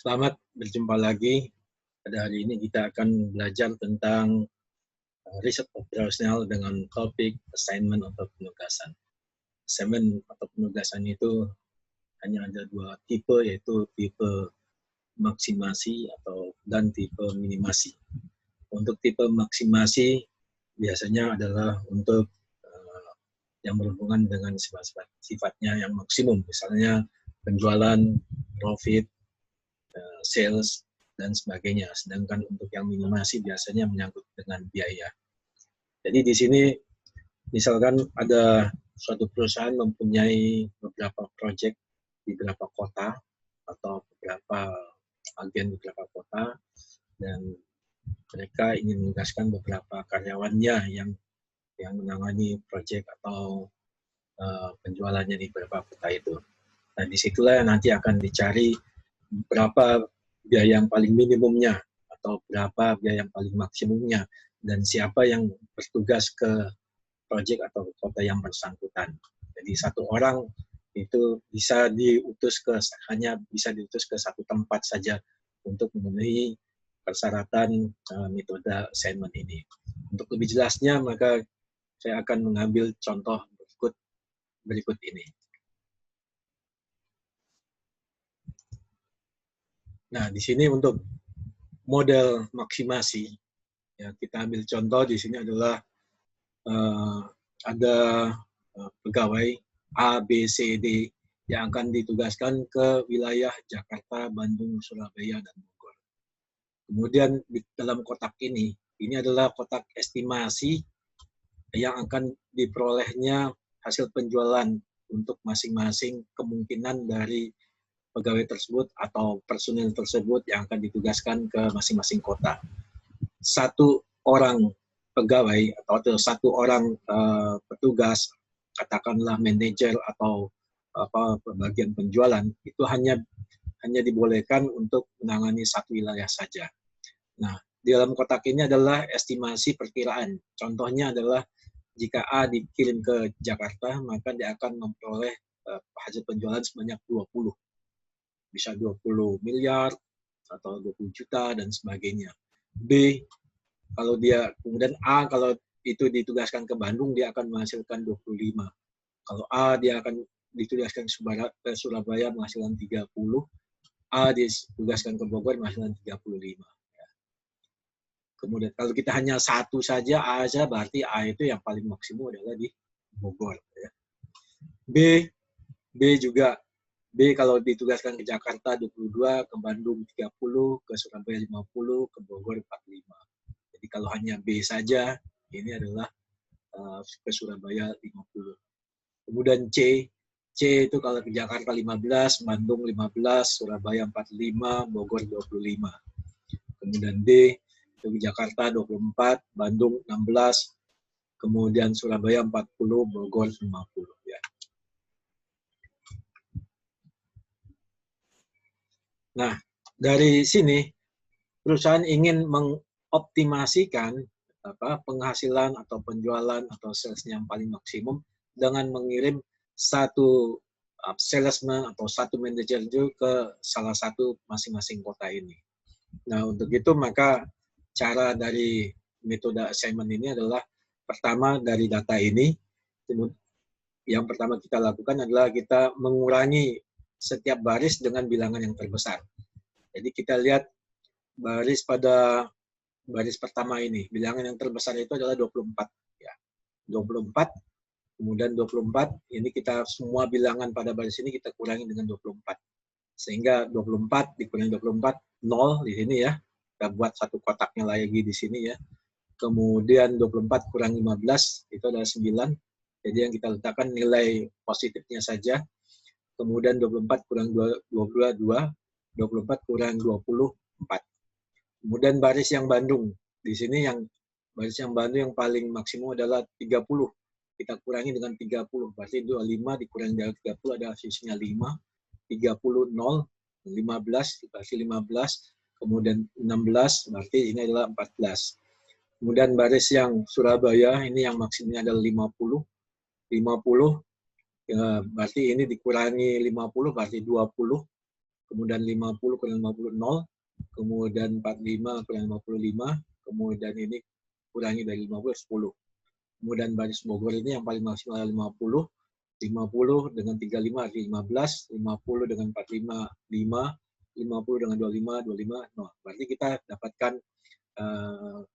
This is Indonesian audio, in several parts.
Selamat berjumpa lagi. Pada hari ini kita akan belajar tentang riset operasional dengan topik assignment atau penugasan. Assignment atau penugasan itu hanya ada dua tipe, yaitu tipe maksimasi dan tipe minimasi. Untuk tipe maksimasi biasanya adalah untuk yang berhubungan dengan sifatnya yang maksimum, misalnya penjualan, profit, sales, dan sebagainya. Sedangkan untuk yang minimasi biasanya menyangkut dengan biaya. Jadi di sini misalkan ada suatu perusahaan mempunyai beberapa proyek di beberapa kota atau beberapa agen di beberapa kota, dan mereka ingin menugaskan beberapa karyawannya yang menangani proyek atau penjualannya di beberapa kota itu. Nah, disitulah nanti akan dicari berapa biaya yang paling minimumnya atau berapa biaya yang paling maksimumnya, dan siapa yang bertugas ke proyek atau kota yang bersangkutan. Jadi satu orang itu hanya bisa diutus ke satu tempat saja untuk memenuhi persyaratan metode assignment ini. Untuk lebih jelasnya, maka saya akan mengambil contoh berikut ini. Nah, di sini untuk model maksimasi, ya, kita ambil contoh di sini adalah ada pegawai A, B, C, D yang akan ditugaskan ke wilayah Jakarta, Bandung, Surabaya, dan Bogor. Kemudian di dalam kotak ini adalah kotak estimasi yang akan diperolehnya hasil penjualan untuk masing-masing kemungkinan dari pegawai tersebut atau personil tersebut yang akan ditugaskan ke masing-masing kota. Satu orang pegawai atau satu orang petugas, katakanlah manajer atau bagian penjualan, itu hanya dibolehkan untuk menangani satu wilayah saja. Nah, di dalam kotak ini adalah estimasi perkiraan. Contohnya adalah jika A dikirim ke Jakarta, maka dia akan memperoleh hasil penjualan sebanyak 20. Bisa 20 miliar atau 20 juta dan sebagainya. B, kemudian A, kalau itu ditugaskan ke Bandung, dia akan menghasilkan 25. Kalau A, dia akan ditugaskan ke Surabaya menghasilkan 30. A ditugaskan ke Bogor menghasilkan 35. Kemudian kalau kita hanya satu saja, A saja, berarti A itu yang paling maksimum adalah di Bogor. B kalau ditugaskan ke Jakarta 22, ke Bandung 30, ke Surabaya 50, ke Bogor 45. Jadi kalau hanya B saja, ini adalah ke Surabaya 50. Kemudian C itu kalau ke Jakarta 15, Bandung 15, Surabaya 45, Bogor 25. Kemudian D ke Jakarta 24, Bandung 16, kemudian Surabaya 40, Bogor 50. Ya. Nah, dari sini perusahaan ingin mengoptimasikan penghasilan atau penjualan atau salesnya yang paling maksimum dengan mengirim satu salesman atau satu manajer itu ke salah satu masing-masing kota ini. Nah, untuk itu maka cara dari metode assignment ini adalah pertama dari data ini, yang pertama kita lakukan adalah kita mengurangi setiap baris dengan bilangan yang terbesar. Jadi kita lihat baris pertama ini, bilangan yang terbesar itu adalah 24. Ya. 24, kemudian 24, ini kita semua bilangan pada baris ini kita kurangi dengan 24. Sehingga 24 dikurangi 24, 0 di sini ya. Kita buat satu kotaknya lagi di sini ya. Kemudian 24 kurang 15, itu adalah 9. Jadi yang kita letakkan nilai positifnya saja. Kemudian 24 kurang 22, 24 kurang 24. Kemudian baris yang Bandung. Di sini baris yang Bandung yang paling maksimum adalah 30. Kita kurangi dengan 30. Berarti 25 dikurangi dari 30 adalah sisinya 5. 30, 0. 15, berarti 15. Kemudian 16, berarti ini adalah 14. Kemudian baris yang Surabaya, ini yang maksimumnya adalah 50. 50, ya, berarti ini dikurangi 50, berarti 20. kemudian 50 kurang 50, 0, kemudian 45 kurang 55, kemudian ini kurangi dari 50, 10. Kemudian baris Bogor ini yang paling maksimal 50, 50 dengan 35 artinya 15, 50 dengan 45, 5, 50 dengan 25, 25, 0. Berarti kita dapatkan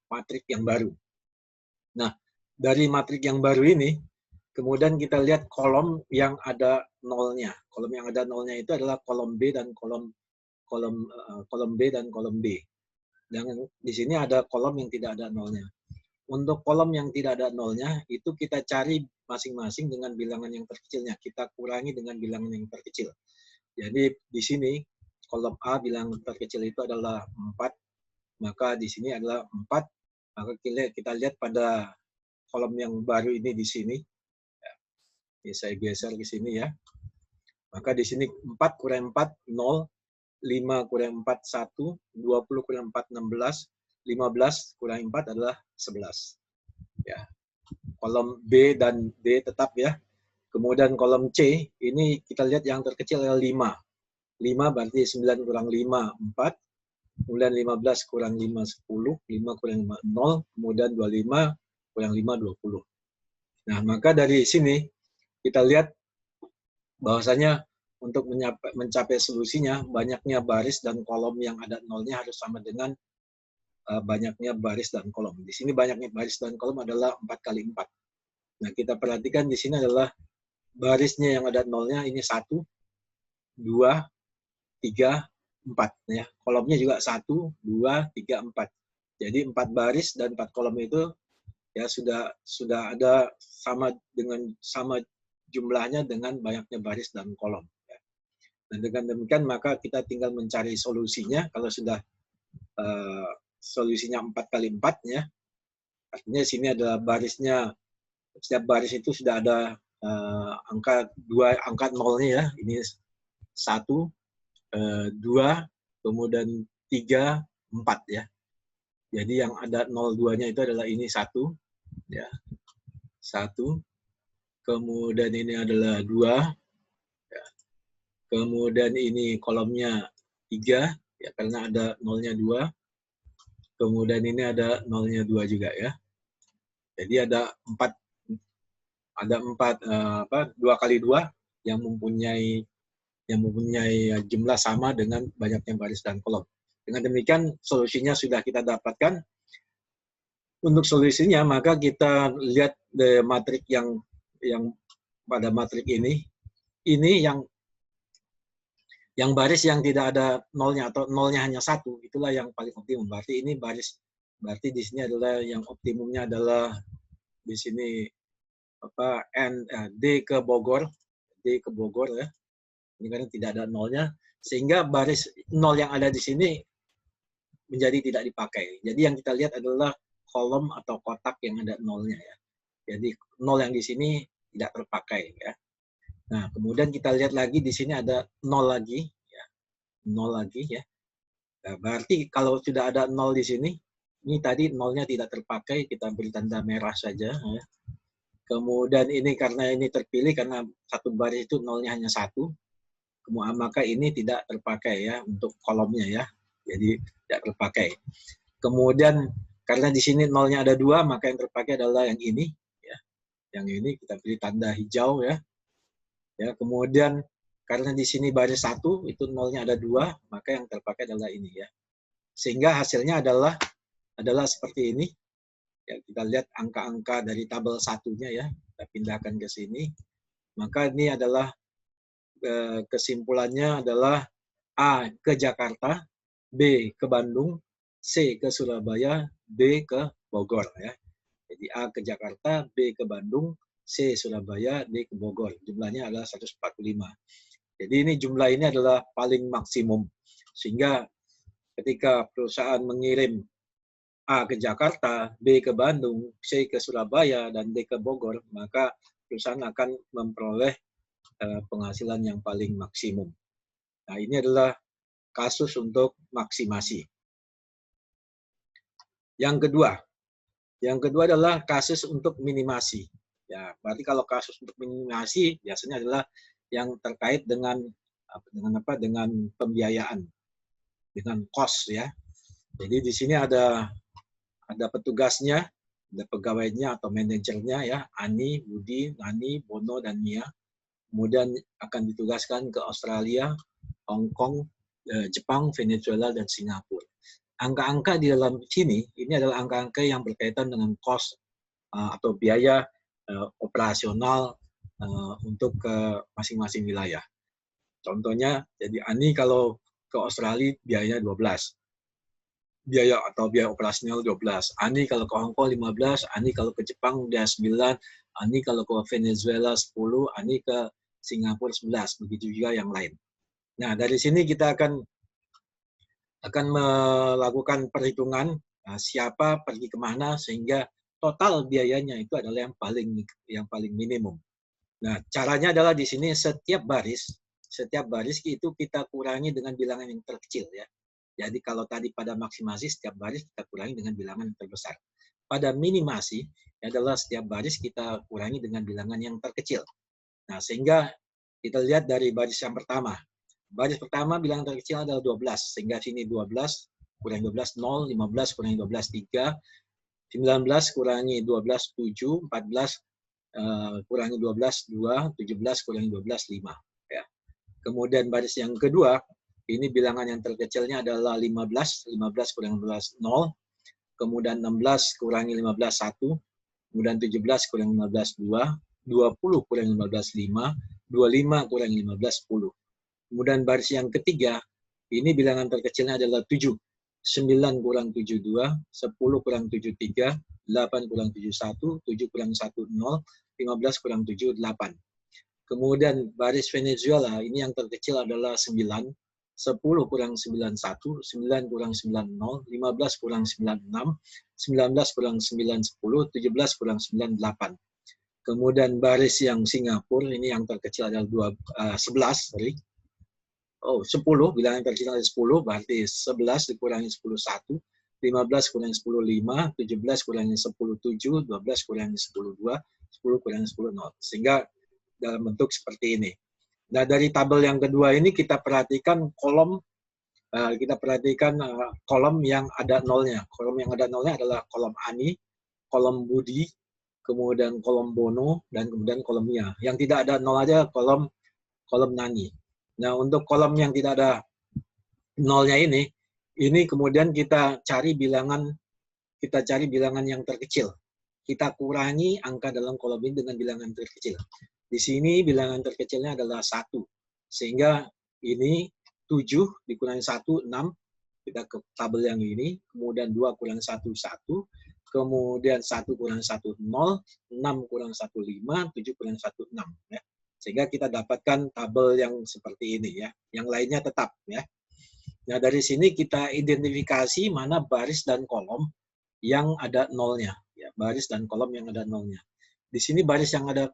matrik yang baru. Nah, dari matrik yang baru ini, kemudian kita lihat kolom yang ada nolnya. Kolom yang ada nolnya itu adalah kolom B dan kolom B dan kolom B. Dan di sini ada kolom yang tidak ada nolnya. Untuk kolom yang tidak ada nolnya, itu kita cari masing-masing dengan bilangan yang terkecilnya. Kita kurangi dengan bilangan yang terkecil. Jadi di sini kolom A bilangan terkecil itu adalah 4, maka di sini adalah 4. Maka kita lihat pada kolom yang baru ini di sini. Ini saya geser ke sini ya. Maka di sini 4 kurang 4, 0. 5 kurang 4, 1. 20 kurang 4, 16. 15 kurang 4 adalah 11. Ya. Kolom B dan D tetap ya. Kemudian kolom C, ini kita lihat yang terkecil adalah 5. 5 berarti 9 kurang 5, 4. Kemudian 15 kurang 5, 10. 5 kurang 5, 0. Kemudian 25 kurang 5, 20. Nah, maka dari sini kita lihat bahwasanya untuk mencapai solusinya, banyaknya baris dan kolom yang ada nolnya harus sama dengan banyaknya baris dan kolom. Di sini banyaknya baris dan kolom adalah 4 kali 4. Nah, kita perhatikan di sini adalah barisnya yang ada nolnya ini 1, 2, 3, 4. Ya. Kolomnya juga 1, 2, 3, 4. Jadi 4 baris dan 4 kolom itu ya sudah ada sama jumlahnya dengan banyaknya baris dan kolom. Ya. Dan dengan demikian maka kita tinggal mencari solusinya. Kalau sudah solusinya 4 kali 4 ya. Artinya sini adalah barisnya, setiap baris itu sudah ada angka 2, angka nolnya ya. Ini 1, 2, kemudian 3, 4 ya. Jadi yang ada 02-nya itu adalah ini 1 ya. 1. Kemudian ini adalah 2 ya. Kemudian ini kolomnya 3 ya karena ada nolnya 2. Kemudian ini ada nolnya 2 juga ya. Jadi ada 4 2 kali 2 yang mempunyai jumlah sama dengan banyaknya baris dan kolom. Dengan demikian solusinya sudah kita dapatkan. Untuk solusinya maka kita lihat matrik yang pada matrik ini yang baris yang tidak ada nolnya atau nolnya hanya 1, itulah yang paling optimum. Berarti ini baris, berarti di sini adalah yang optimumnya adalah di sini D ke Bogor ya. Ini karena tidak ada nolnya, sehingga baris nol yang ada di sini menjadi tidak dipakai. Jadi yang kita lihat adalah kolom atau kotak yang ada nolnya ya. Jadi nol yang di sini tidak terpakai ya. Nah, kemudian kita lihat lagi di sini ada 0 lagi ya. 0 lagi ya. Nah, berarti kalau sudah ada 0 di sini, ini tadi nolnya tidak terpakai, kita beri tanda merah saja ya. Kemudian ini karena ini terpilih karena satu baris itu nolnya hanya 1. Kemudian maka ini tidak terpakai ya untuk kolomnya ya. Jadi tidak terpakai. Kemudian karena di sini nolnya ada 2, maka yang terpakai adalah yang ini ya. Yang ini kita beri tanda hijau ya. Ya, kemudian karena di sini baris 1 itu nolnya ada 2, maka yang terpakai adalah ini ya. Sehingga hasilnya adalah seperti ini. Ya, kita lihat angka-angka dari tabel satunya ya. Kita pindahkan ke sini. Maka ini adalah kesimpulannya adalah A ke Jakarta, B ke Bandung, C ke Surabaya, D ke Bogor ya. Jadi A ke Jakarta, B ke Bandung, C Surabaya, D ke Bogor. Jumlahnya adalah 145. Jadi ini jumlah ini adalah paling maksimum. Sehingga ketika perusahaan mengirim A ke Jakarta, B ke Bandung, C ke Surabaya, dan D ke Bogor, maka perusahaan akan memperoleh penghasilan yang paling maksimum. Nah, ini adalah kasus untuk maksimasi. Yang kedua adalah kasus untuk minimasi. Ya, berarti kalau kasus untuk minimasi biasanya adalah yang terkait dengan dengan apa? Dengan pembiayaan, dengan cost ya. Jadi di sini ada petugasnya, ada pegawainya atau manajernya ya, Ani, Budi, Nani, Bono, dan Mia. Kemudian akan ditugaskan ke Australia, Hong Kong, Jepang, Venezuela, dan Singapura. Angka-angka di dalam sini, ini adalah angka-angka yang berkaitan dengan cost atau biaya operasional untuk masing-masing wilayah. Contohnya, jadi Ani kalau ke Australia biayanya 12. Biaya operasional 12. Ani kalau ke Hong Kong 15, Ani kalau ke Jepang dia 9, Ani kalau ke Venezuela 10, Ani ke Singapura 11, begitu juga yang lain. Nah, dari sini kita akan melakukan perhitungan siapa pergi kemana sehingga total biayanya itu adalah yang paling minimum. Nah, caranya adalah di sini setiap baris itu kita kurangi dengan bilangan yang terkecil ya. Jadi kalau tadi pada maksimasi setiap baris kita kurangi dengan bilangan yang terbesar. Pada minimasi adalah setiap baris kita kurangi dengan bilangan yang terkecil. Nah, sehingga kita lihat dari baris yang pertama. Baris pertama bilangan terkecil adalah 12, sehingga sini 12 kurangi 12 0, 15 kurangi 12 3, 19 kurangi 12 7, 14 kurangi 12 2, 17 kurangi 12 5 ya. Kemudian baris yang kedua, ini bilangan yang terkecilnya adalah 15, 15 kurangi 12 0, kemudian 16 kurangi 15 1, kemudian 17 kurangi 15 2, 20 kurangi 15 5, 25 kurangi 15 10. Kemudian baris yang ketiga, ini bilangan terkecilnya adalah 7. 9 kurang 7 2, 10 kurang 7 3, 8 kurang 7 1, 7 kurang 1 0, 15 kurang 7 8. Kemudian baris Venezuela, ini yang terkecil adalah 9, 10 kurang 9 1, 9 kurang 9 0, 15 kurang 9 6, 19 kurang 9 10, 17 kurang 9 8. Kemudian baris yang Singapura, ini yang terkecil adalah 11, sorry. 10, bilangan terkecil adalah 10, berarti 11 dikurangi 10 1, 15 kurangi 10 5, 17 kurangi 10 7, 12 kurangi 10 2, 10 kurangi 10 0. Sehingga dalam bentuk seperti ini. Nah, dari tabel yang kedua ini kita perhatikan kolom yang ada nolnya. Kolom yang ada nolnya adalah kolom Ani, kolom Budi, kemudian kolom Bono, dan kemudian kolom Mia. Yang tidak ada nol aja kolom Nani. Nah, untuk kolom yang tidak ada nolnya ini kemudian kita cari bilangan yang terkecil. Kita kurangi angka dalam kolom ini dengan bilangan terkecil. Di sini bilangan terkecilnya adalah 1. Sehingga ini 7 dikurangi 1, 6. Kita ke tabel yang ini. Kemudian 2 kurang 1, 1. Kemudian 1 kurang 1, 0. 6 kurang 1, 5. 7 kurang 1, 6. Ya. Sehingga kita dapatkan tabel yang seperti ini ya. Yang lainnya tetap ya. Nah, dari sini kita identifikasi mana baris dan kolom yang ada nolnya. Ya, baris dan kolom yang ada nolnya. Di sini baris yang ada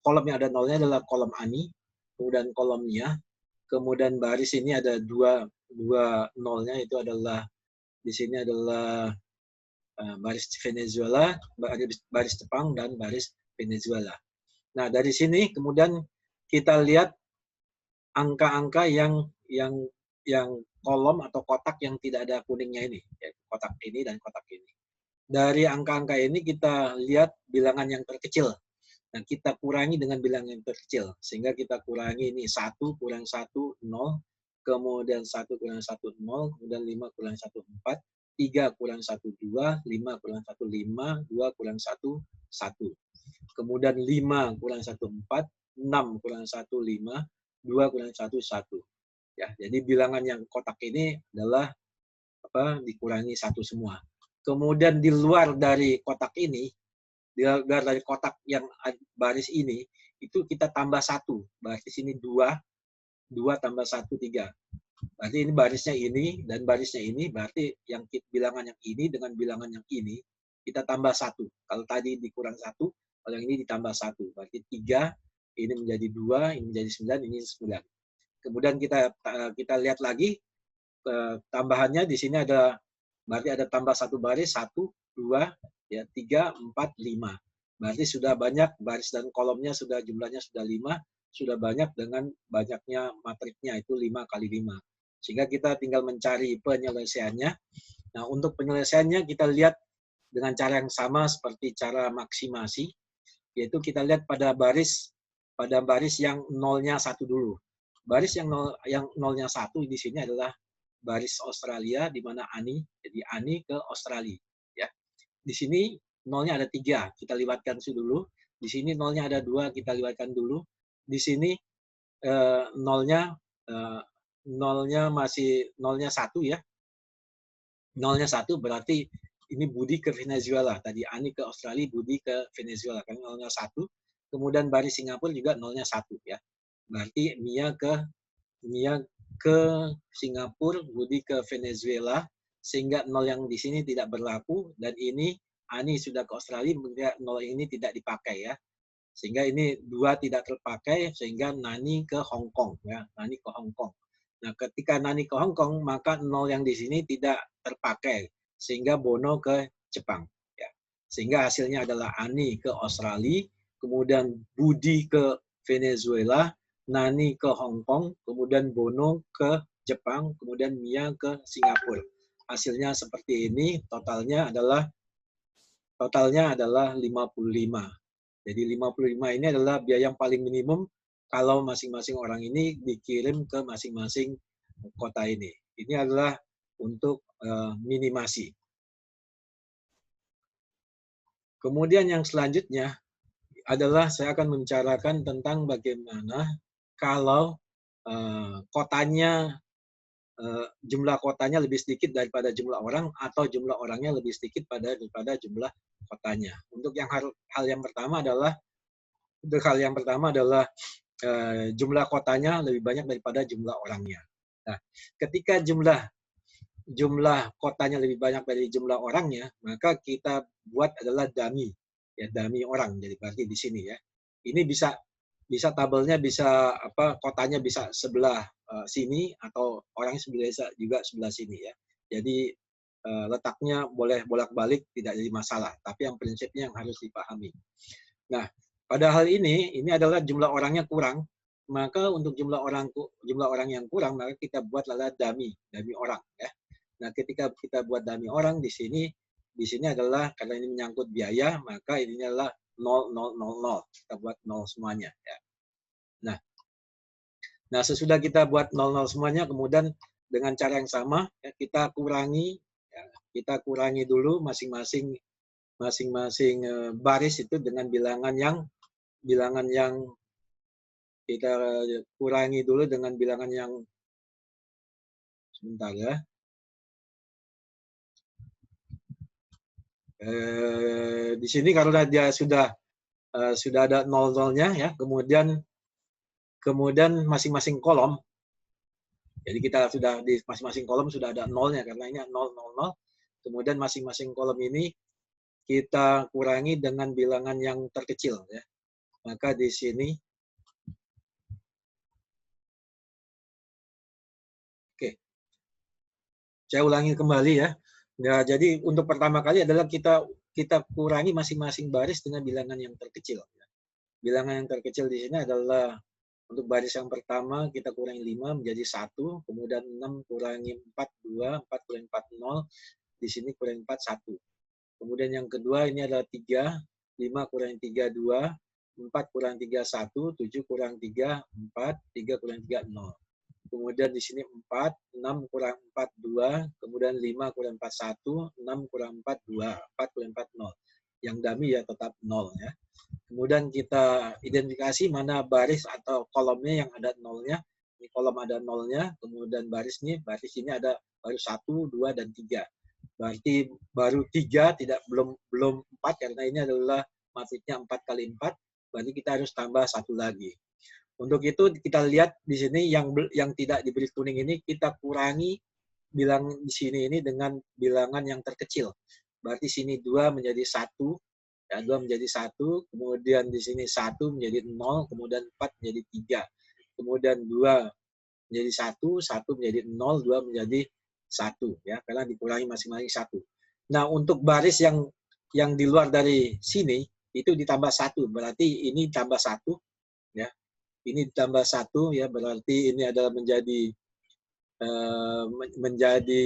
kolom yang ada nolnya adalah kolom Ani, kemudian kolom Mia, kemudian baris ini ada dua nolnya, itu adalah di sini adalah baris Venezuela, baris Jepang, dan baris Venezuela. Nah, dari sini kemudian kita lihat angka-angka yang kolom atau kotak yang tidak ada kuningnya ini, ya, kotak ini dan kotak ini. Dari angka-angka ini kita lihat bilangan yang terkecil. Nah, kita kurangi dengan bilangan yang terkecil. Sehingga kita kurangi ini 1 kurang 1, 0. Kemudian 1 kurang 1, 0. Kemudian 5 kurang 1, 4. 3 kurang 1, 2. 5 kurang 1, 5. 2 kurang 1, 1. Kemudian 5 kurang 1, 4. 6 kurang 1, 5. 2 kurang 1, 1. Ya, jadi bilangan yang kotak ini adalah dikurangi 1 semua. Kemudian di luar dari kotak ini, di luar dari kotak yang baris ini, itu kita tambah 1. Berarti sini 2 tambah 1, 3. Berarti ini barisnya ini dan barisnya ini, berarti yang bilangan yang ini dengan bilangan yang ini, kita tambah 1. Kalau tadi dikurang 1, kalau yang ini ditambah 1. Berarti 3, ini menjadi 2, ini menjadi 9, ini 9. Kemudian kita lihat lagi, tambahannya di sini ada, berarti ada tambah 1 baris, 1, 2, ya, 3, 4, 5. Berarti sudah banyak baris dan kolomnya, jumlahnya sudah 5, sudah banyak dengan banyaknya matriknya itu 5 kali 5. Sehingga kita tinggal mencari penyelesaiannya. Nah, untuk penyelesaiannya kita lihat dengan cara yang sama seperti cara maksimasi, yaitu kita lihat pada baris yang nolnya 1 dulu. Baris yang nolnya 1 di sini adalah baris Australia, di mana Ani, jadi Ani ke Australia. Ya. Di sini nolnya ada 3, kita liwatkan dulu. Di sini nolnya ada 2, kita liwatkan dulu. Di sini nolnya masih nolnya 1 ya. Nolnya 1 berarti ini Budi ke Venezuela. Tadi Ani ke Australia, Budi ke Venezuela. Kan nolnya 1. Kemudian baris Singapura juga nolnya 1 ya. Berarti Mia ke Singapura, Budi ke Venezuela, sehingga nol yang di sini tidak berlaku, dan ini Ani sudah ke Australia, nol ini tidak dipakai ya. Sehingga ini 2 tidak terpakai, sehingga Nani ke Hong Kong ya, Nani ke Hong Kong. Nah, ketika Nani ke Hong Kong, maka nol yang di sini tidak terpakai, sehingga Bono ke Jepang ya. Sehingga hasilnya adalah Ani ke Australia, kemudian Budi ke Venezuela, Nani ke Hong Kong, kemudian Bono ke Jepang, kemudian Mia ke Singapura. Hasilnya seperti ini, totalnya adalah 55. Jadi 55 ini adalah biaya yang paling minimum kalau masing-masing orang ini dikirim ke masing-masing kota ini. Ini adalah untuk minimasi. Kemudian yang selanjutnya adalah saya akan membicarakan tentang bagaimana kalau jumlah kotanya lebih sedikit daripada jumlah orang, atau jumlah orangnya lebih sedikit daripada jumlah kotanya. Untuk hal yang pertama adalah jumlah kotanya lebih banyak daripada jumlah orangnya. Nah, ketika jumlah kotanya lebih banyak dari jumlah orangnya, maka kita buat adalah dummy, ya dummy orang. Jadi berarti di sini ya. Ini bisa tabelnya bisa kotanya bisa sebelah sini, atau orangnya juga sebelah sini ya. Jadi letaknya boleh bolak-balik, tidak jadi masalah. Tapi yang prinsipnya yang harus dipahami. Nah, pada hal ini adalah jumlah orangnya kurang. Maka untuk jumlah orang yang kurang, maka kita buat adalah dummy orang ya. Nah, ketika kita buat dummy orang di sini adalah karena ini menyangkut biaya, maka ini adalah 0, 0, 0, 0. Kita buat 0 semuanya ya. Nah, sesudah kita buat 0, 0 semuanya, kemudian dengan cara yang sama ya, kita kurangi dulu masing-masing baris itu dengan bilangan yang kita kurangi dulu dengan bilangan yang sebentar ya. Di sini karena dia sudah ada nol-nolnya ya, kemudian masing-masing kolom, jadi kita sudah di masing-masing kolom sudah ada nolnya karena ini 0, 0, 0. Kemudian masing-masing kolom ini kita kurangi dengan bilangan yang terkecil ya. Maka di sini saya ulangi kembali ya. Nah, jadi untuk pertama kali adalah kita kurangi masing-masing baris dengan bilangan yang terkecil. Bilangan yang terkecil di sini adalah untuk baris yang pertama kita kurangi 5 menjadi 1, kemudian 6 kurangi 4, 2, 4 kurangi 4, 0, di sini kurangi 4, 1. Kemudian yang kedua ini adalah 3, 5 kurangi 3, 2, 4 kurangi 3, 1, 7 kurangi 3, 4, 3 kurangi 3, 0. Kemudian di sini 4, 6 kurang 4, 2, kemudian 5 kurang 4, 1, 6 kurang 4, 2, 4 kurang 4, 0. Yang dummy ya tetap 0 ya. Kemudian kita identifikasi mana baris atau kolomnya yang ada nolnya. Ini kolom ada nolnya, kemudian baris ini ada baru 1, 2, dan 3. Berarti baru 3, belum 4, karena ini adalah matriknya 4 kali 4, berarti kita harus tambah 1 lagi. Untuk itu kita lihat di sini yang tidak diberi kuning ini kita kurangi bilang di sini ini dengan bilangan yang terkecil. Berarti sini 2 menjadi 1, ya 2 menjadi 1, kemudian di sini 1 menjadi 0, kemudian 4 menjadi 3. Kemudian 2 menjadi 1, 1 menjadi 0, 2 menjadi 1 ya, karena dikurangi masing-masing 1. Nah, untuk baris yang di luar dari sini itu ditambah 1, berarti ini tambah 1 ya. ini ditambah 1 ya, berarti ini adalah menjadi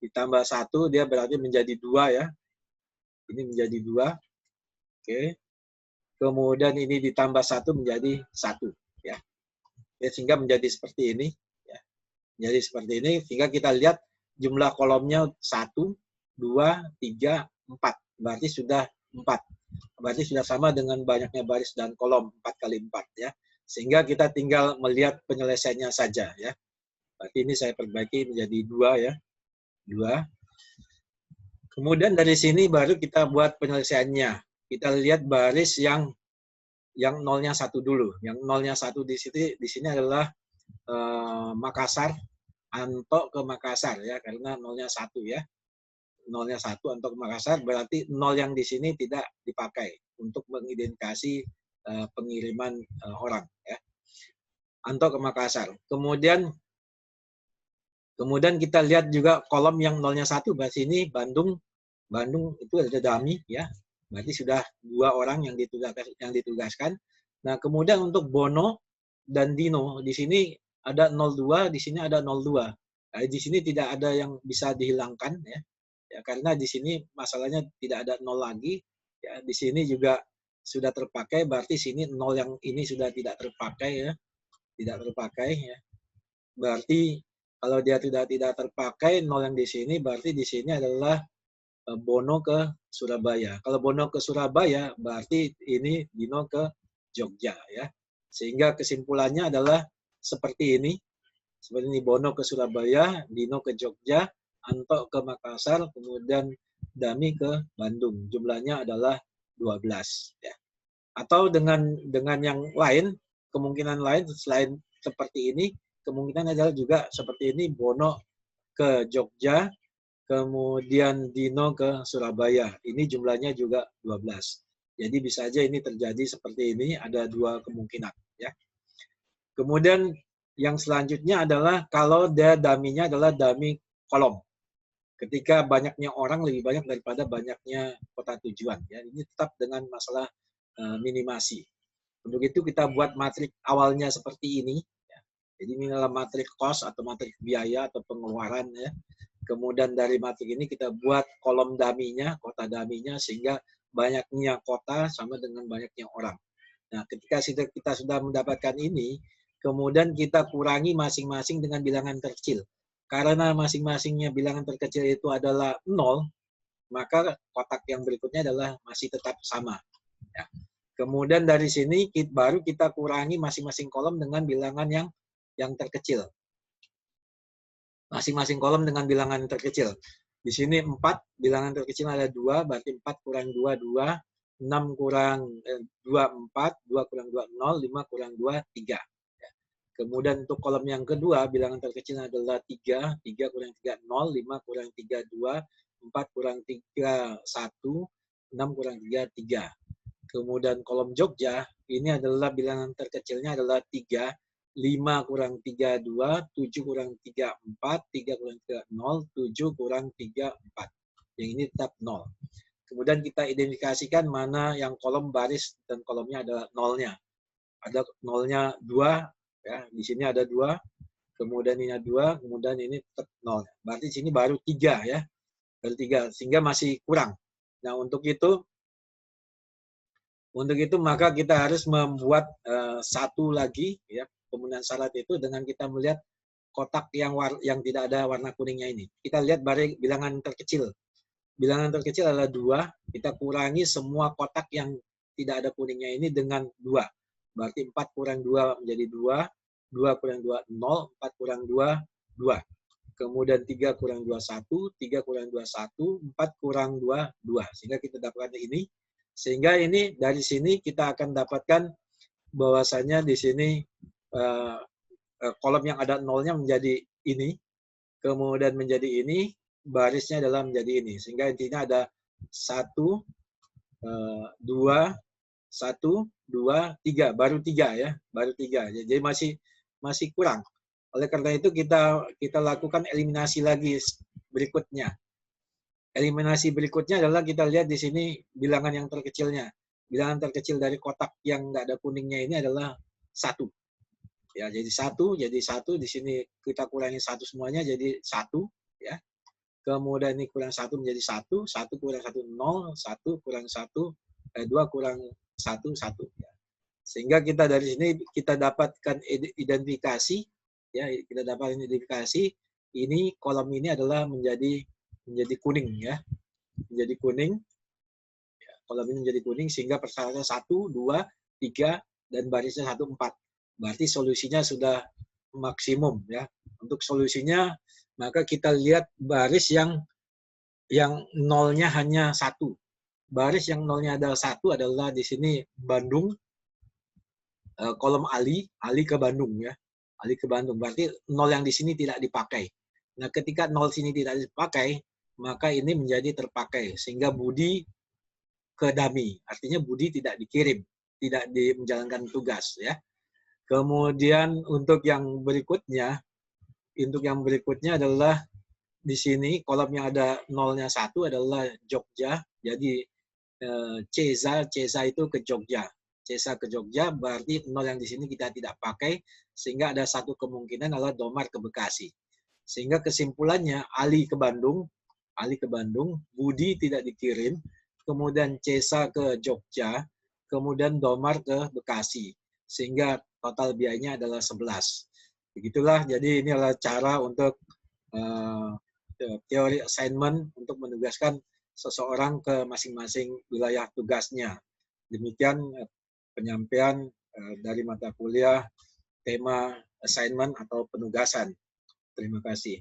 ditambah 1, dia berarti menjadi 2 ya. Ini menjadi 2. Oke. Kemudian ini ditambah 1 menjadi 1 ya. Sehingga menjadi seperti ini ya. Jadi seperti ini sehingga kita lihat jumlah kolomnya 1, 2, 3, 4. Berarti sudah 4. Berarti sudah sama dengan banyaknya baris dan kolom 4 kali 4 ya. Sehingga kita tinggal melihat penyelesaiannya saja ya. Berarti ini saya perbaiki menjadi 2 ya. 2. Kemudian dari sini baru kita buat penyelesaiannya. Kita lihat baris yang nolnya 1 dulu. Yang nolnya 1 di sini adalah Makassar, Anto ke Makassar ya, karena nolnya 1 ya. Nolnya 1 Anto ke Makassar, berarti nol yang di sini tidak dipakai untuk mengidentifikasi pengiriman orang ya. Anto ke Makassar. Kemudian kita lihat juga kolom yang nolnya 1, berarti ini Bandung itu ada dummy ya. Berarti sudah 2 orang yang ditugaskan. Nah, kemudian untuk Bono dan Dino di sini ada 02, di sini ada 02. Nah, di sini tidak ada yang bisa dihilangkan ya. Ya, karena di sini masalahnya tidak ada 0 lagi ya. Di sini juga sudah terpakai, berarti sini 0 yang ini sudah tidak terpakai ya. Tidak terpakai ya. Berarti kalau dia tidak terpakai 0 yang di sini, berarti di sini adalah Bono ke Surabaya. Kalau Bono ke Surabaya, berarti ini Dino ke Jogja ya. Sehingga kesimpulannya adalah seperti ini. Seperti ini, Bono ke Surabaya, Dino ke Jogja, Anto ke Makassar, kemudian Dami ke Bandung. Jumlahnya adalah 12 ya. Atau dengan yang lain, kemungkinan lain selain seperti ini, kemungkinan adalah juga seperti ini, Bono ke Jogja, kemudian Dino ke Surabaya. Ini jumlahnya juga 12. Jadi bisa aja ini terjadi seperti ini, ada 2 kemungkinan ya. Kemudian yang selanjutnya adalah kalau dia daminya adalah dami kolom. Ketika banyaknya orang lebih banyak daripada banyaknya kota tujuan ya. Ini tetap dengan masalah minimasi. Untuk itu kita buat matrik awalnya seperti ini ya. Jadi ini adalah matrik cost atau matrik biaya atau pengeluaran ya. Kemudian dari matrik ini kita buat kolom daminya, kota daminya, sehingga banyaknya kota sama dengan banyaknya orang. Nah, ketika kita sudah mendapatkan ini, kemudian kita kurangi masing-masing dengan bilangan terkecil. Karena masing-masingnya bilangan terkecil itu adalah 0, maka kotak yang berikutnya adalah masih tetap sama. Ya. Kemudian dari sini baru kita kurangi masing-masing kolom dengan bilangan yang terkecil. Masing-masing kolom dengan bilangan terkecil. Di sini 4, bilangan terkecil ada 2, berarti 4 kurang 2, 2. 6 kurang 2, 4. 2 kurang 2, 0. 5 kurang 2, 3. Kemudian untuk kolom yang kedua, bilangan terkecil adalah 3. 3 kurang 3, 0. 5 kurang 3, 2. 4 kurang 3, 1. 6 kurang 3, 3. Kemudian kolom Jogja, ini adalah bilangan terkecilnya adalah 3. 5 kurang 3, 2, 7 kurang 3, 4, 3 kurang 3, 0, 7 kurang 3, 4. Yang ini tetap 0. Kemudian kita identifikasikan mana yang kolom baris dan kolomnya adalah nolnya. Ada nolnya 2, ya, di sini ada 2, kemudian ini ada 2, kemudian ini tetap 0. Berarti di sini baru 3 ya. Baru 3, sehingga masih kurang. Nah, untuk itu maka kita harus membuat satu lagi ya, pemenuhan syarat itu dengan kita melihat kotak yang tidak ada warna kuningnya ini. Kita lihat bilangan terkecil. Bilangan terkecil adalah 2. Kita kurangi semua kotak yang tidak ada kuningnya ini dengan 2. Berarti 4 kurang 2 menjadi 2. 2 kurang 2, 0. 4 kurang 2, 2. Kemudian 3 kurang 2, 1. 3 kurang 2, 1. 4 kurang 2, 2. Sehingga kita dapatkan ini. Sehingga ini dari sini kita akan dapatkan bahwasanya di sini kolom yang ada nolnya menjadi ini, kemudian menjadi ini, barisnya adalah menjadi ini. Sehingga intinya ada 1, 2, 1, 2, 3, baru 3 ya, baru 3. Jadi masih kurang. Oleh karena itu kita lakukan eliminasi lagi berikutnya. Eliminasi berikutnya adalah kita lihat di sini bilangan yang terkecilnya. Bilangan terkecil dari kotak yang nggak ada kuningnya ini adalah 1. Ya, jadi 1, di sini kita kurangi 1 semuanya jadi 1 ya. Kemudian ini kurang 1 menjadi 1, 1 kurang 1 0, 1 kurang 1 2 kurang 1 1 ya. Sehingga kita dari sini kita dapatkan identifikasi ya, kita dapatkan identifikasi ini kolom ini adalah menjadi kuning ya. Menjadi kuning. Ya, kolom ini menjadi kuning sehingga persyaratannya 1 2 3 dan barisnya 1 4. Berarti solusinya sudah maksimum ya. Untuk solusinya maka kita lihat baris yang nolnya hanya 1. Baris yang nolnya adalah 1 adalah di sini Bandung, kolom Ali ke Bandung ya. Ali ke Bandung. Berarti nol yang di sini tidak dipakai. Nah, ketika nol sini tidak dipakai, maka ini menjadi terpakai sehingga Budi ke Dami. Artinya Budi tidak dikirim, tidak menjalankan tugas ya. Kemudian untuk yang berikutnya adalah di sini kolom yang ada nolnya 1 adalah Jogja. Jadi Ceza itu ke Jogja. Ceza ke Jogja berarti nol yang di sini kita tidak pakai sehingga ada satu kemungkinan adalah Domar ke Bekasi. Sehingga kesimpulannya Ali ke Bandung, Budi tidak dikirim, kemudian Ceza ke Jogja, kemudian Domar ke Bekasi. Sehingga total biayanya adalah 11. Begitulah, jadi ini adalah cara untuk teori assignment untuk menugaskan seseorang ke masing-masing wilayah tugasnya. Demikian penyampaian dari mata kuliah tema assignment atau penugasan. Terima kasih.